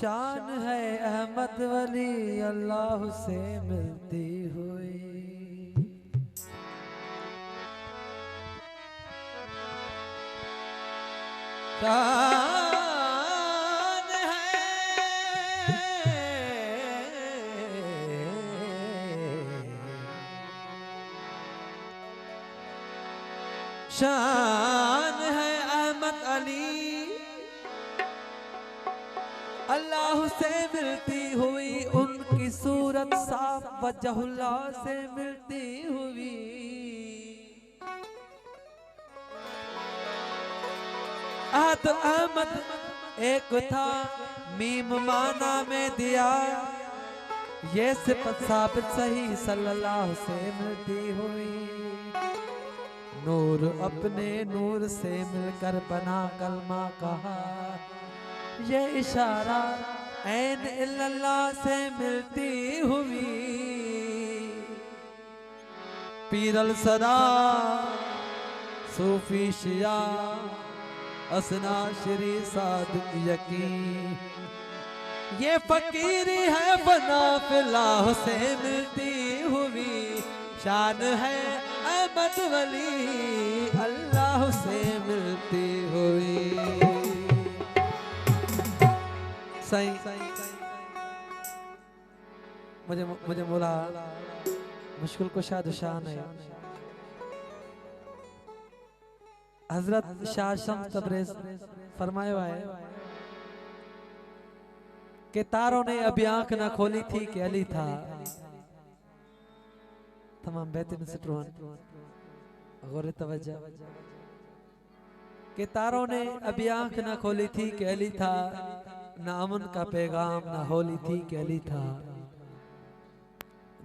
शान है अहमद वली अल्लाह से मिलती हुई। शान है शान है अहमद अली अल्लाह से मिलती हुई, उनकी सूरत साफ वजहुल्लाह से मिलती हुई। आहत अहमद एक था मीम माना में दिया, ये सिफत साबित सही सल्लल्लाहु से मिलती हुई। नूर अपने नूर से मिलकर बना कलमा कहा, ये इशारा ऐन इल्लल्लाह से मिलती हुई। पीरल सदा सूफी शिया असना श्री सादिक यकीन, ये फकीरी है बना फिल्लाह से मिलती हुई। शान है अहमद वली अल्लाह से मिलती हुई। सही मुझे बोला मुश्किल को शाद शान है। हजरत शाह शम्स तबरेज फरमाया है कि तारों ने अभी आंख ना खोली थी कि अली था। तमाम बेहतरीन सिट्रोन गौर तवज्जो कि तारों ने अभी आंख ना खोली थी कि अली था, ना अमन का पैगाम ना होली थी कि अली था।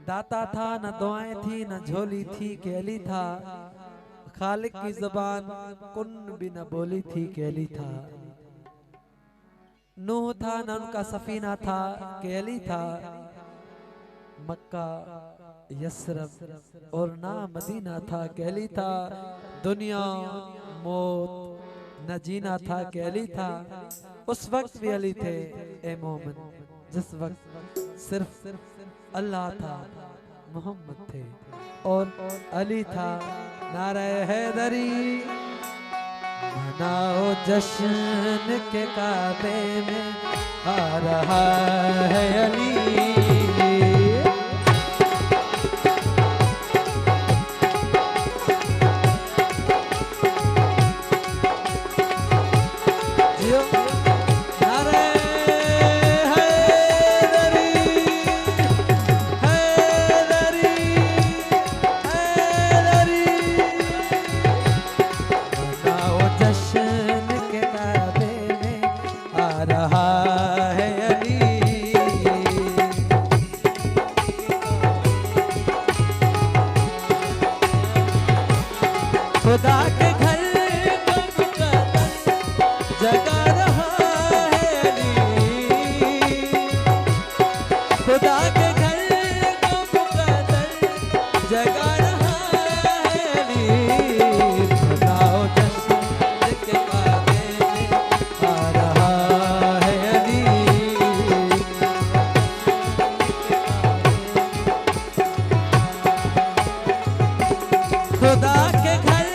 दाता था ना दुआएं थी ना झोली थी कि अली था। खालिक की ज़बान कुन भी न बोली थी कि अली था। नूह था न उनका सफीना था कि अली था। मक्का यस्रब और ना मदीना था कि अली था। दुनिया मौत न जीना था कि अली था। उस वक्त भी अली थे ए मोमिन, जिस वक्त सिर्फ अल्लाह था, मोहम्मद थे और अली था। नारे हैदरी मनाओ जश्न के काबे में आ रहा है अली। खुदा के घर जगा रहा है अली। खुदा के घर जगा रहा है अली। मनाओ जश्न के काबे में आ रहा है अली। खुदा के घर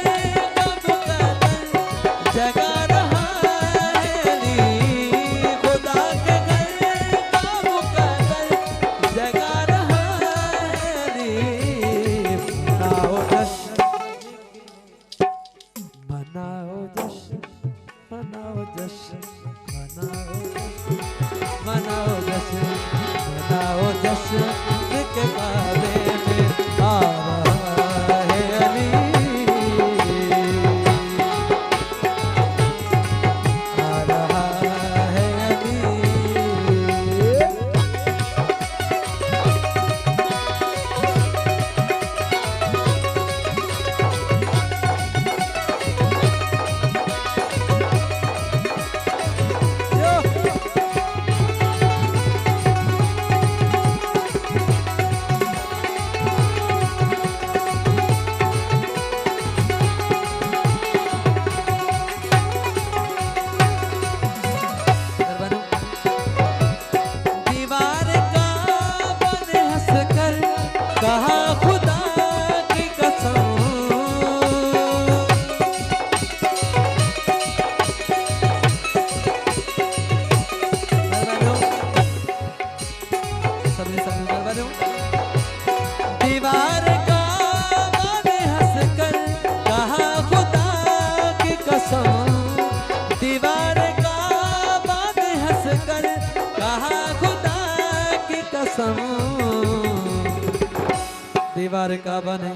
दीवार काबा ने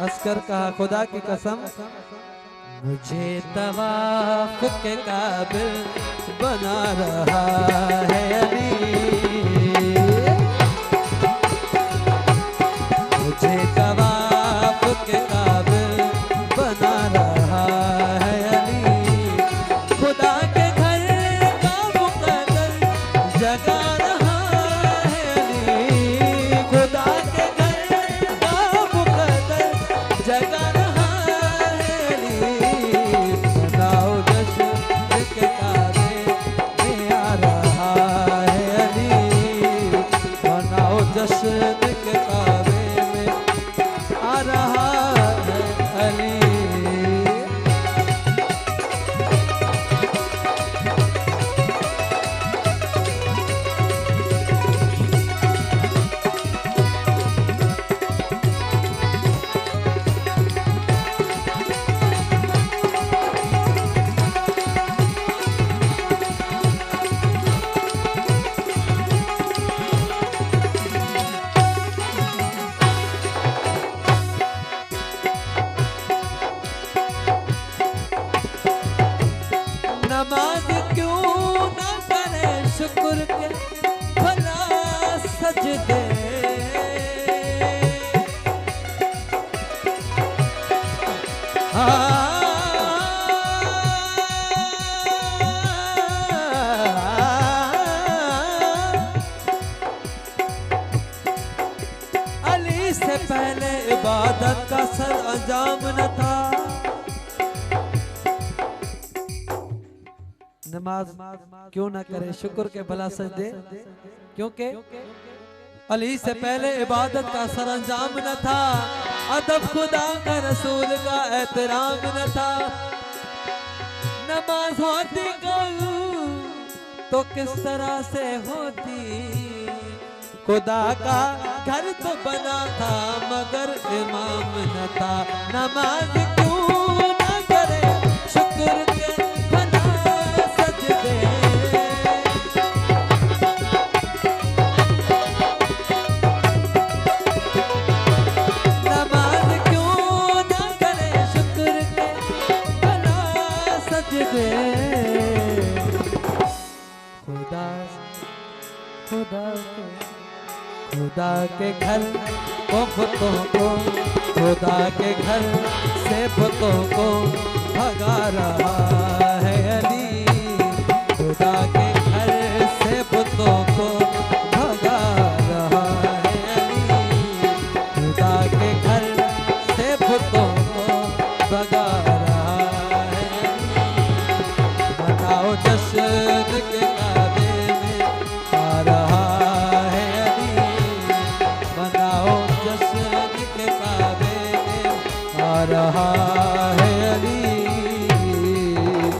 अस्कर कहा खुदा की कसम मुझे तवाफ के काबिल बना रहा है अली, मुझे तवाफ के काबिल बना रहा है अली, खुदा के घर का मुकद्दर जगा रहा है अली, खुदा के घर का मुकद्दर जगा रहा है अली, मनाओ जश्न के काबे में आ रहा है अली, मनाओ जश्न के काबे में आ रहा है अली। नमाज क्यों न करे शुक्र के भला सजदे, अली से पहले इबादत का सर अंजाम न था। नमाज क्यों ना करे शुक्र के भला सजदे, क्योंकि अली से पहले इबादत का सरंजाम न था, अदब खुदा का रसूल का एहतराम न था। नमाज होती तो किस तरह से होती, खुदा का घर तो बना था मगर इमाम न था। नमाज क्यों ना करे शुक्र के खुदा के घर को भूतों को, खुदा के घर से भूतों को भगा रहा है अली, खुदा के घर से भूतों को भगा रहा है अली, खुदा के घर से भूतों को भगा रहा है अली, मनाओ जश्न के काबे में आ रहा है अली, मनाओ जश्न के काबे में आ रहा